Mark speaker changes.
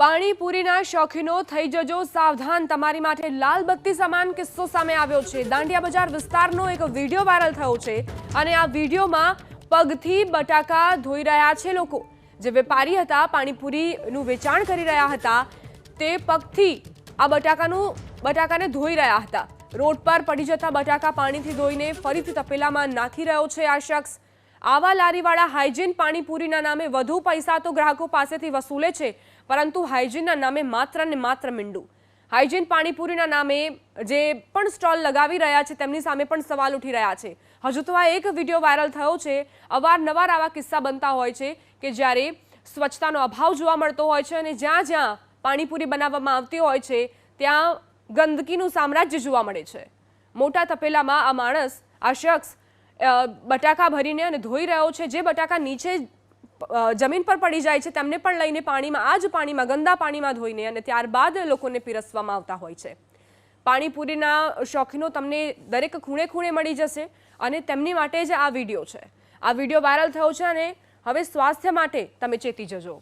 Speaker 1: પાણીપુરીના શોખીનો થઈ જજો સાવધાન, તમારી માટે લાલ બત્તી સમાન કિસ્સો સામે આવ્યો છે। દાંડિયા બજાર વિસ્તારનો એક વિડીયો વાયરલ થયો છે અને આ વિડીયોમાં પગથી બટાકા ધોઈ રહ્યા છે લોકો। જે વેપારી હતા, પાણીપુરીનું વેચાણ કરી રહ્યા હતા, તે પગથી આ બટાકાને ધોઈ રહ્યા હતા। રોડ પર પડી જતા બટાકા પાણીથી ધોઈને ફરીથી તપેલામાં નાખી રહ્યો છે આ શખ્સ। આવા લારીવાળા હાઇજીન પાણીપુરીના નામે વધુ પૈસા તો ગ્રાહકો પાસેથી વસૂલે છે, પરંતુ હાઇજીનના નામે માત્ર ને માત્ર મીંડું। હાઇજીન પાણીપુરીના નામે જે પણ સ્ટોલ લગાવી રહ્યા છે તેમની સામે પણ સવાલ ઉઠી રહ્યા છે। હજુ તો આ એક વિડીયો વાયરલ થયો છે। અવારનવાર આવા કિસ્સા બનતા હોય છે કે જ્યારે સ્વચ્છતાનો અભાવ જોવા મળતો હોય છે અને જ્યાં જ્યાં પાણીપુરી બનાવવામાં આવતી હોય છે ત્યાં ગંદકીનું સામ્રાજ્ય જોવા મળે છે। મોટા તપેલામાં આ માણસ, આ શખ્સ બટાકા ભરીને અને ધોઈ રહ્યો છે। જે બટાકા નીચે જમીન પર પડી જાય છે તેમને પણ લઈને પાણીમાં, આ જ પાણીમાં, ગંદા પાણીમાં ધોઈને અને ત્યારબાદ લોકોને પીરસવામાં આવતા હોય છે। પાણીપુરીના શોખીનો તમને દરેક ખૂણે ખૂણે મળી જશે અને તેમની માટે જ આ વિડીયો છે। આ વિડીયો વાયરલ થયો છે અને હવે સ્વાસ્થ્ય માટે તમે ચેતી જજો।